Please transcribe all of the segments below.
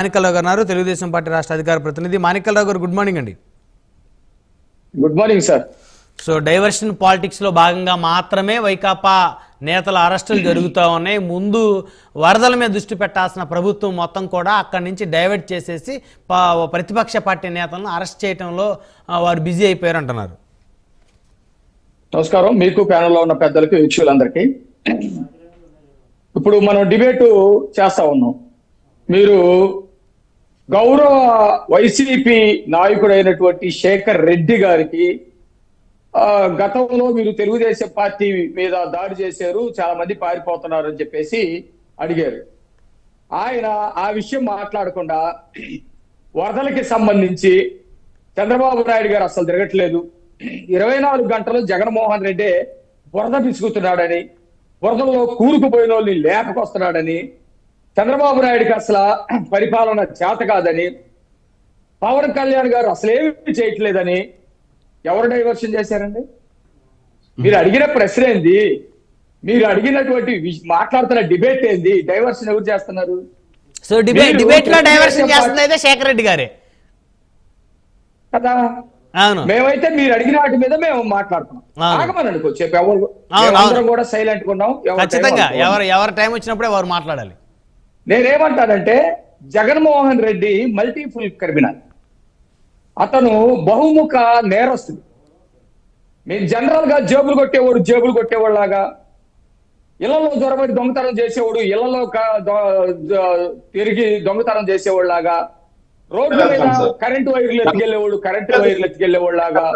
మాణిక్యాలరావు గారు తెలుగుదేశం పార్టీ రాష్ట్ర అధికార ప్రతినిధి. మాణిక్యాలరావు గారు, గుడ్ మార్నింగ్ అండి. Good morning sir. So diversion politics లో భాగంగా మాత్రమే వైకాపా నేతల అరెస్టులు జరుగుతూ ఉన్నాయి. ముందు వరదల మీద దృష్టి పెట్టాల్సిన ప్రభుత్వం మొత్తం కూడా అక్కడి నుంచి డైవర్ట్ చేసేసి ప్రతిపక్ష పార్టీ నేతలను అరెస్ట్ చేయడంలో వారు బిజీ అయిపోయారు అంటున్నారు. నమస్కారం మీకు, ప్యానెల్లో ఉన్న పెద్దలకి, వీక్షకులందరికీ. ఇప్పుడు మనం డిబేటు చేస్తా ఉన్నాం. మీరు గౌరవ వైసీపీ నాయకుడైనటువంటి శేఖర్ రెడ్డి గారికి గతంలో మీరు తెలుగుదేశం పార్టీ మీద దాడి చేశారు, చాలా మంది పారిపోతున్నారు అని చెప్పేసి అడిగారు. ఆయన ఆ విషయం మాట్లాడకుండా వరదలకి సంబంధించి చంద్రబాబు నాయుడు గారు అసలు తిరగట్లేదు, 24 గంటలు జగన్మోహన్ రెడ్డి బురద పిసుకుతున్నాడని, బురదలో కూరుకుపోయిన వాళ్ళని లేపకొస్తున్నాడని, చంద్రబాబు నాయుడికి అసలు పరిపాలన చేత కాదని, పవన్ కళ్యాణ్ గారు అసలేమి చేయట్లేదని ఎవరు డైవర్షన్ చేశారండి? మీరు అడిగిన ప్రశ్న ఏంది? మీరు అడిగినటువంటి మాట్లాడుతున్న డిబేట్ ఏంది? డైవర్షన్ ఎవరు చేస్తున్నారు? సో డిబేట్ లో డైవర్షన్ చేస్తుంది అయితే శేఖర్ రెడ్డి గారే కదా. మేమైతే మీరు అడిగిన వాటి మీద మేము మాట్లాడుతున్నాం. ఆగమని అనుకో చెప్పి ఎవరు కూడా సైలెంట్ గా ఉన్నాం. ఖచ్చితంగా ఎవరి టైం వచ్చినప్పుడే వారు మాట్లాడాలి. నేనేమంటానంటే జగన్మోహన్ రెడ్డి మల్టీపుల్ క్రిమినల్, అతను బహుముఖ నేరస్తుడు. మేము జనరల్ గా జేబులు కొట్టేవాళ్ళలాగా, ఇళ్లలో దొరబడి దొంగతనం చేసేవాడు, ఇళ్లలో తిరిగి దొంగతనం చేసేవాళ్ళలాగా, రోడ్ల మీద కరెంటు వైర్లు ఎత్తుకెళ్లేవాళ్ళలాగా,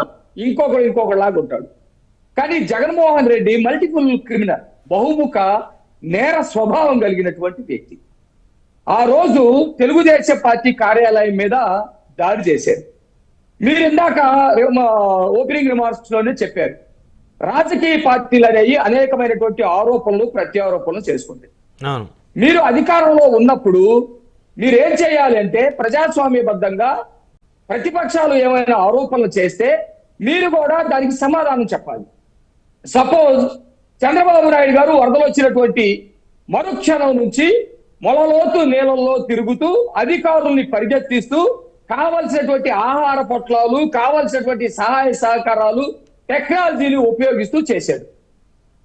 ఇంకొకళ్ళలాగా ఉంటాడు. కానీ జగన్మోహన్ రెడ్డి మల్టిపుల్ క్రిమినల్, బహుముఖ నేర స్వభావం కలిగినటువంటి వ్యక్తి. ఆ రోజు తెలుగుదేశం పార్టీ కార్యాలయం మీద దాడి చేశారు. మీరు ఇందాక ఓపెనింగ్ రిమార్క్స్ లోనే చెప్పారు, రాజకీయ పార్టీలు అనేవి అనేకమైనటువంటి ఆరోపణలు ప్రత్యారోపణలు చేసుకుంటాయి. మీరు అధికారంలో ఉన్నప్పుడు మీరేం చేయాలి అంటే, ప్రజాస్వామ్యబద్ధంగా ప్రతిపక్షాలు ఏమైనా ఆరోపణలు చేస్తే మీరు కూడా దానికి సమాధానం చెప్పాలి. సపోజ్ చంద్రబాబు నాయుడు గారు వరదలు వచ్చినటువంటి మరుక్షణం నుంచి మొలలోతు నీళ్ళల్లో తిరుగుతూ అధికారుల్ని పరిగెత్తిస్తూ కావలసినటువంటి ఆహార పొట్లాలు, కావలసినటువంటి సహాయ సహకారాలు, టెక్నాలజీని ఉపయోగిస్తూ చేశాడు.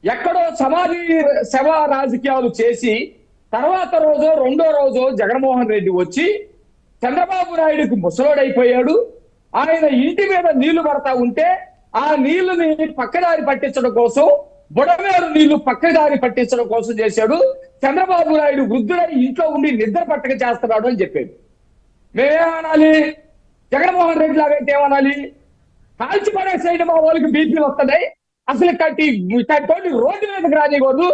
ఎక్కడో సమాధి శవ రాజకీయాలు చేసి తర్వాత రోజు రెండో రోజు జగన్మోహన్ రెడ్డి వచ్చి చంద్రబాబు నాయుడుకి ముసలోడైపోయాడు. ఆయన ఇంటి మీద నీళ్లు పడతా ఉంటే ఆ నీళ్లని పక్కదారి పట్టించడం కోసం, బుడమేరు నీళ్లు పక్కదారి పట్టించడం కోసం చేశాడు. చంద్రబాబు నాయుడు వృద్ధుడై ఇంట్లో ఉండి నిద్ర పట్టక చేస్తున్నాడు అని చెప్పాడు. మేమేమనాలి? జగన్మోహన్ రెడ్డి లాగైతే ఏమనాలి? కాల్చి పడేసేయండి, మా వాళ్ళకి బీపీలు వస్తున్నాయి, అసలు రోడ్డు మీదకి రానివ్వదు.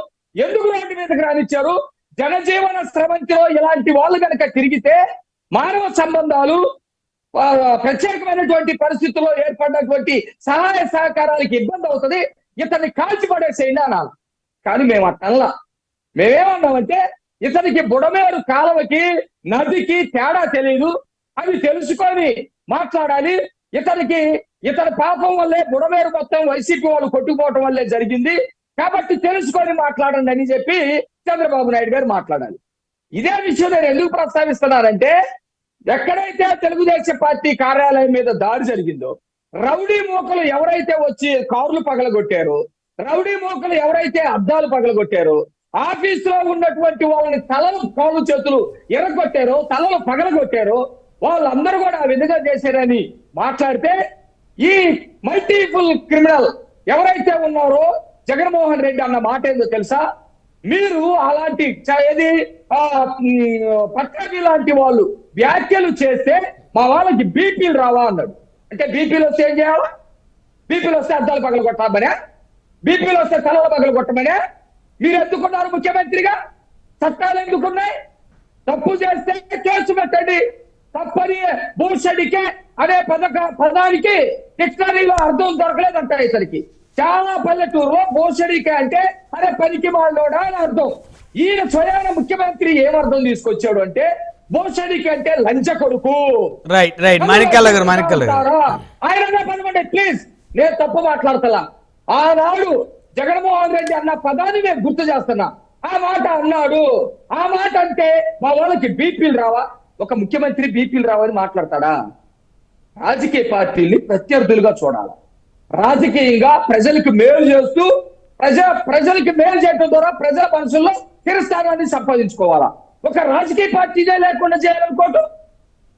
ఎందుకు రోడ్డు మీదకి రానిచ్చారు? జనజీవన స్రవంతిలో ఇలాంటి వాళ్ళు కనుక తిరిగితే మానవ సంబంధాలు, ప్రత్యేకమైనటువంటి పరిస్థితుల్లో ఏర్పడినటువంటి సహాయ సహకారాలకి ఇబ్బంది అవుతుంది, ఇతన్ని కాల్చి పడేసేయండి అనాలి. కానీ మేము అట్లా మేమేమన్నామంటే, ఇతనికి బుడమేరు కాలువకి నదికి తేడా తెలియదు, అది తెలుసుకొని మాట్లాడాలి. ఇతని పాపం వల్లే బుడమేరు మొత్తం వైసీపీ వాళ్ళు కొట్టుకుపోవటం వల్లే జరిగింది, కాబట్టి తెలుసుకొని మాట్లాడండి అని చెప్పి చంద్రబాబు నాయుడు గారు మాట్లాడాలి. ఇదే విషయం నేను ఎందుకు ప్రస్తావిస్తున్నానంటే, ఎక్కడైతే తెలుగుదేశం పార్టీ కార్యాలయం మీద దాడి జరిగిందో, రౌడీ మూకలు ఎవరైతే వచ్చి కార్లు పగలగొట్టారో, రౌడీ మూకలు ఎవరైతే అద్దాలు పగలగొట్టారో, ఆఫీసులో ఉన్నటువంటి వాళ్ళని తలలు కాళ్ళు చేతులు ఎర్రగొట్టారో, తలలు పగలగొట్టారో, వాళ్ళందరూ కూడా ఆ విధంగా చేశారని మాట్లాడితే, ఈ మల్టిపుల్ క్రిమినల్ ఎవరైతే ఉన్నారో జగన్మోహన్ రెడ్డి అన్న మాట ఏందో తెలుసా? మీరు అలాంటి పట్టాభి లాంటి వాళ్ళు వ్యాఖ్యలు చేస్తే మా వాళ్ళకి బీపీలు రావా అన్నాడు. అంటే బీపీలు వస్తే ఏం చేయాలా? బీపీలు వస్తే అద్దాలు పగల కొట్టామనే, బీపీలు వస్తే తలలు పగల కొట్టమనే మీరు ఎందుకున్నారు ముఖ్యమంత్రిగా? చట్టాలు ఎందుకున్నాయి? తప్పు చేస్తే కేసు పెట్టండి. తప్పని భూషడికే అనే పదానికి డిక్షనరీలో అర్థం దొరకలేదంట. ఇతనికి చాలా పల్లెటూరులో భూషడికే అంటే అదే పనికి వాళ్ళోడా అని అర్థం. ఈయన స్వయాన ముఖ్యమంత్రి ఏమర్థం తీసుకొచ్చాడు అంటే, భూషడికి అంటే లంచ కొడుకు. ఆయన పదమంటే ప్లీజ్, నేను తప్పు మాట్లాడతలా. ఆనాడు జగన్మోహన్ రెడ్డి అన్న పదాన్ని నేను గుర్తు చేస్తున్నా. ఆ మాట అన్నాడు. ఆ మాట అంటే మా వాళ్ళకి బీపీలు రావా? ఒక ముఖ్యమంత్రి బీపీలు రావని మాట్లాడతాడా? రాజకీయ పార్టీల్ని ప్రత్యర్థులుగా చూడాలి. రాజకీయంగా ప్రజలకు మేలు చేస్తూ ప్రజలకు మేలు చేయడం ద్వారా ప్రజల మనసుల్లో స్థిరస్థానాన్ని సంపాదించుకోవాలా. ఒక రాజకీయ పార్టీనే లేకుండా చేయాలనుకోవటం,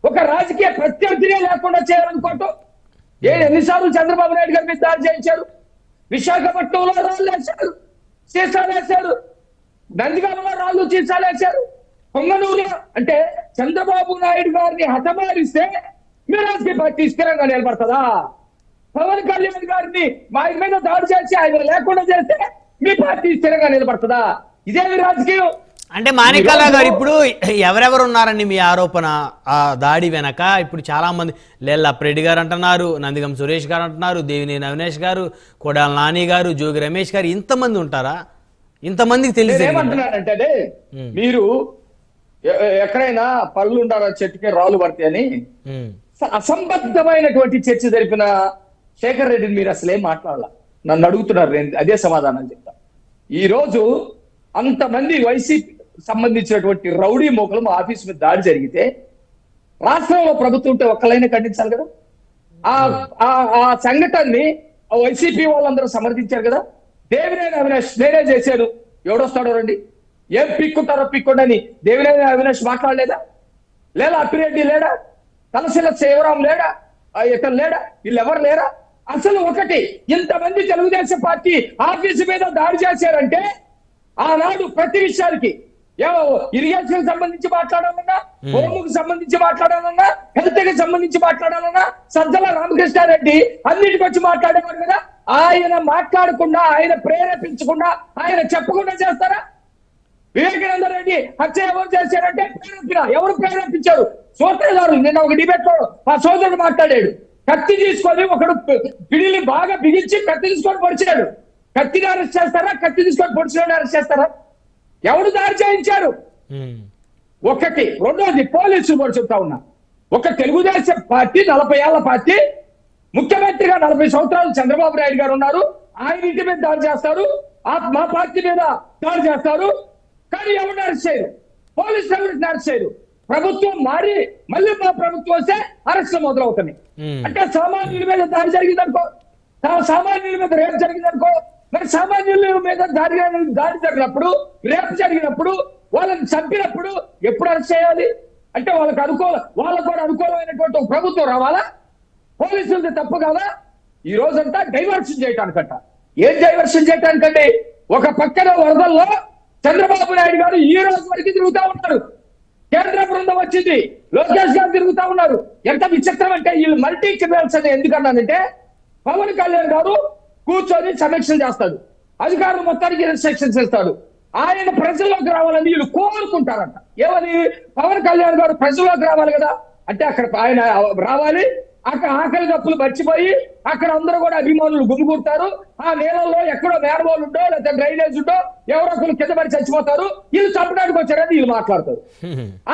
ఒక రాజకీయ ప్రత్యర్థినే లేకుండా చేయాలనుకోవటం. ఎన్నిసార్లు చంద్రబాబు నాయుడు గారి మీద దాడి చేయించారు? విశాఖపట్నంలో రాళ్ళు వేశారు, సీసాలు వేశారు, నందిగామలో రాళ్ళు సీసాలు వేశారు, పొంగనూరులో. అంటే చంద్రబాబు నాయుడు గారిని హతమారిస్తే మీ రాజకీయ పార్టీ స్థిరంగా నిలబడుతుందా? పవన్ కళ్యాణ్ గారిని ఆయన మీద దాడి చేసి ఆయన లేకుండా చేస్తే మీ పార్టీ స్థిరంగా నిలబడుతుందా? ఇదేమి రాజకీయం? అంటే మాణిక్యాలరావు గారు, ఇప్పుడు ఎవరెవరు ఉన్నారండి మీ ఆరోపణ ఆ దాడి వెనక? ఇప్పుడు చాలా మంది లేల్లాప్రెడ్డి గారు అంటున్నారు, నందిగం సురేష్ గారు అంటున్నారు, దేవినేని అవినేష్ గారు, కొడాల నాని గారు, జోగి రమేష్ గారు, ఇంతమంది ఉంటారా? ఇంతమందికి తెలిసి ఏమంటున్నానంటే, మీరు ఎక్కడైనా పళ్ళు ఉండాలా చెట్టుకే రాళ్ళు పడతాయని అసంబద్ధమైనటువంటి చర్చ జరిపిన శేఖర్ రెడ్డిని మీరు అసలు ఏం మాట్లాడాల? నన్ను అడుగుతున్నారు, నేను అదే సమాధానం చెప్తా. ఈ రోజు అంతమంది వైసీపీ సంబంధించినటువంటి రౌడీ మోకలు మా ఆఫీస్ మీద దాడి జరిగితే రాష్ట్రంలో ప్రభుత్వం ఉంటే ఒక్కలైనా ఖండించాలి కదా. ఆ సంఘటనని వైసీపీ వాళ్ళందరూ సమర్థించారు కదా. దేవినేని అవినాష్ నేనే చేశాను, ఎవడొస్తాడో రండి, ఏం పిక్కుంటారో పిక్కోండి అని దేవినేని అవినాష్ మాట్లాడలేదా? లేదా అప్పిరెడ్డి లేడా? తలసిల శివరాం లేడా? ఇతను లేడా? వీళ్ళెవరు లేరా? అసలు ఒకటి, ఇంతమంది తెలుగుదేశం పార్టీ ఆఫీసు మీద దాడి చేశారంటే ఆనాడు ప్రతి విషయానికి ఇరిగేషన్ సంబంధించి మాట్లాడాలన్నా, హోముకు సంబంధించి మాట్లాడాలన్నా, హెల్త్ కి సంబంధించి మాట్లాడాలన్నా సజ్జల రామకృష్ణారెడ్డి అన్నిటికి వచ్చి మాట్లాడేవారు కదా. ఆయన మాట్లాడకుండా, ఆయన ప్రేరేపించకుండా, ఆయన చెప్పకుండా చేస్తారా? వివేకానంద రెడ్డి హత్య ఎవరు చేశారంటే ఎవరు ప్రేరేపించారు? సోదరుదారులు. నిన్న ఒక డిబేట్ లో మా సోదరుడు మాట్లాడాడు, కత్తి తీసుకొని ఒకడు పిడిని బాగా బిగించి కత్తి తీసుకొని పొడిచాడు. కత్తిని అరెస్ట్ చేస్తారా? కత్తి తీసుకొని పొడిచిన అరెస్ట్ చేస్తారా? ఎవరు దాడి చేయించారు? ఒకటి. రెండోది, పోలీసులు కూడా చెప్తా ఉన్నా, ఒక తెలుగుదేశం పార్టీ 40 ఏళ్ల పార్టీ, ముఖ్యమంత్రిగా 40 సంవత్సరాలు చంద్రబాబు నాయుడు గారు ఉన్నారు. ఆయన ఇంటి మీద దాడి చేస్తారు, మా పార్టీ మీద దాడి చేస్తారు, కానీ ఎవరిని అరెస్ట్ చేయరు, పోలీసులు ఎవరిని అరెస్ట్ చేయరు. ప్రభుత్వం మారి మళ్ళీ మా ప్రభుత్వం వస్తే అరెస్టులు మొదలవుతున్నాయి. అంటే సామాన్యుల మీద దాడి జరిగిందనుకో, సామాన్యుల మీద రేపు జరిగిందనుకో, మరి సామాన్యుల మీద దాడి జరిగినప్పుడు, రేపు జరిగినప్పుడు, వాళ్ళని చంపినప్పుడు ఎప్పుడు అరెస్ట్ చేయాలి? అంటే వాళ్ళకు కూడా అనుకూలమైనటువంటి ఒక ప్రభుత్వం రావాలా? పోలీసులది తప్పు కాదా? ఈ రోజంతా డైవర్షన్ చేయటానికంట. ఏం డైవర్షన్ చేయటానికండి? ఒక పక్కన వరదల్లో చంద్రబాబు నాయుడు గారు ఈ రోజు వరకు తిరుగుతా ఉన్నారు, కేంద్ర బృందం వచ్చింది, లోకేష్ గారు తిరుగుతా ఉన్నారు. ఎంత విచిత్రం అంటే, వీళ్ళు మల్టీ క్రిమినల్స్ అని ఎందుకన్నానంటే, పవన్ కళ్యాణ్ గారు కూర్చొని సమీక్షలు చేస్తాడు, అధికారులు మొత్తానికి ఇన్స్ట్రక్షన్స్ ఇస్తాడు. ఆయన ప్రజల్లోకి రావాలని వీళ్ళు కోరుకుంటారంట. ఏమని? పవన్ కళ్యాణ్ గారు ప్రజల్లోకి రావాలి కదా. అంటే అక్కడ ఆయన రావాలి, అక్కడ ఆకలి దప్పులు మర్చిపోయి అక్కడ అందరూ కూడా అభిమానులు గుమిగూడతారు. ఆ నీళ్ళల్లో ఎక్కడో మేరబోలు ఉండో లేదా డ్రైనేజ్ ఉండో ఎవరో ఒకరు కింద పడి చచ్చిపోతారు, వీళ్ళు చంపడానికి వచ్చారని వీళ్ళు మాట్లాడతారు.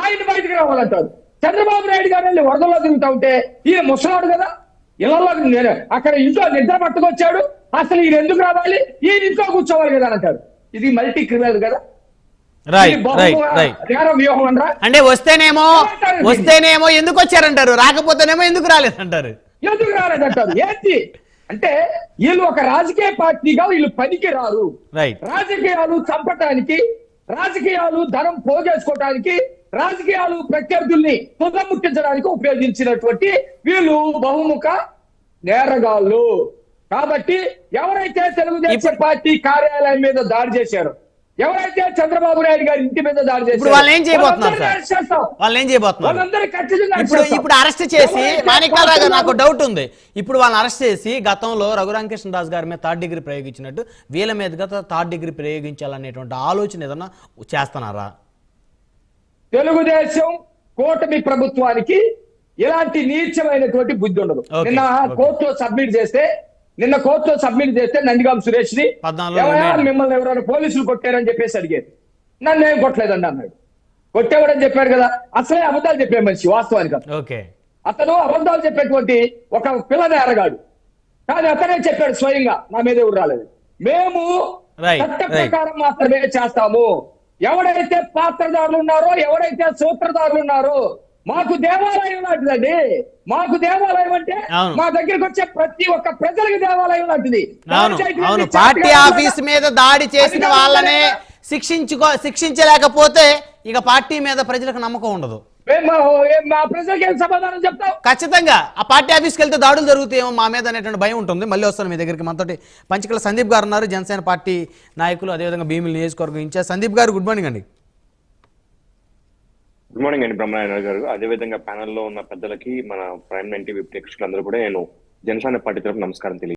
ఆయన బయటకు రావాలంటారు. చంద్రబాబు నాయుడు గారు వెళ్ళి వరదల్లో తిరుగుతా ఉంటే ఈయన ముసలాడు కదా, ఇళ్లలో అక్కడ ఇంట్లో నిద్ర పట్టుకొచ్చాడు, అసలు ఈయన ఎందుకు రావాలి, ఈయన ఇంట్లో కూర్చోవాలి కదా అని అంటారు. ఇది మల్టీ క్రిమినల్ కదా. అంటే వస్తేనేమో ఎందుకు వచ్చారంటారు, రాకపోతేనేమో ఎందుకు రాలేదంటారు. ఏంటి అంటే, వీళ్ళు ఒక రాజకీయ పార్టీగా వీళ్ళు పనికి రారు. రాజకీయాలు చంపటానికి, రాజకీయాలు ధనం పోగేసుకోవటానికి, రాజకీయాలు ప్రత్యర్థుల్ని తుదముట్టించడానికి ఉపయోగించినటువంటి వీళ్ళు బహుముఖ నేరగాళ్ళు. కాబట్టి ఎవరైతే తెలుగుదేశం పార్టీ కార్యాలయం మీద దాడి చేశారో, ఎవరైతే చంద్రబాబు నాయుడు గారి ఇంటి మీద దాడి చేశారో, వాళ్ళు ఏం చేయబోతున్నారు? ఇప్పుడు అరెస్ట్ చేసి, మాణిక్యాలరావు గారు నాకు డౌట్ ఉంది, ఇప్పుడు వాళ్ళని అరెస్ట్ చేసి గతంలో రఘురామకృష్ణరాజు గారి మీద 3rd డిగ్రీ ప్రయోగించినట్టు వీళ్ళ మీద 3rd డిగ్రీ ప్రయోగించాలనేటువంటి ఆలోచన ఏదన్నా చేస్తున్నారా? తెలుగుదేశం కూటమి ప్రభుత్వానికి ఇలాంటి నీచమైనటువంటి బుద్ధి ఉండదు. నిన్న కోర్టులో సబ్మిట్ చేస్తే నందిగాం సురేష్ ని మిమ్మల్ని ఎవరైనా పోలీసులు కొట్టారని చెప్పేసి అడిగారు. నన్ను ఏం కొట్టలేదండి అన్నాడు. కొట్టేవాడని చెప్పాడు కదా. అసలే అబద్ధాలు చెప్పే మనిషి వాస్తవానికి. అతను అబద్ధాలు చెప్పేటువంటి ఒక పిల్లని ఎరగాడు, కానీ అతనే చెప్పాడు స్వయంగా, నా మీద ఎవరు రాలేదు, మేము చట్ట ప్రకారం మాత్రమే చేస్తాము. ఎవరైతే పాత్రదారులు ఉన్నారో, ఎవరైతే సూత్రధారులు ఉన్నారో, మాకు దేవాలయం లాంటిదండి. మాకు దేవాలయం అంటే అవును. మా దగ్గరికి వచ్చే ప్రతి ఒక్క ప్రజలకి దేవాలయం లాంటిది. అవును పంచాయతీ అవును నుంచి పార్టీ జాతీయ ఆఫీస్ మీద దాడి చేసిన వాళ్ళనే శిక్షించలేకపోతే ఇక పార్టీ మీద ప్రజలకు నమ్మకం ఉండదు. మా ప్రజలకి ఏం సమాధానం చెప్తావు? ఖచ్చితంగా ఆ పార్టీ ఆఫీస్కి వెళ్తే దాడులు జరుగుతాయేమో మా మీద అనేటువంటి భయం ఉంటుంది. మళ్ళీ వస్తాను మీ దగ్గరికి. మనతోటి పంచకల సందీప్ గారు ఉన్నారు, జనసేన పార్టీ నాయకులు, అదేవిధంగా భీమిలి నియోజకవర్గం ఇన్ఛార్జ్. సందీప్ గారు, గుడ్ మార్నింగ్ అండి. గుడ్ మార్నింగ్ అండి బ్రహ్మనారాయణ గారు. అదేవిధంగా ప్యానెల్లో ఉన్న పెద్దలకి, మన ప్రైమ్ 90 ప్రేక్షకులందరూ కూడా నేను జనసేన పార్టీ తరఫున నమస్కారం తెలియజేస్తున్నాను.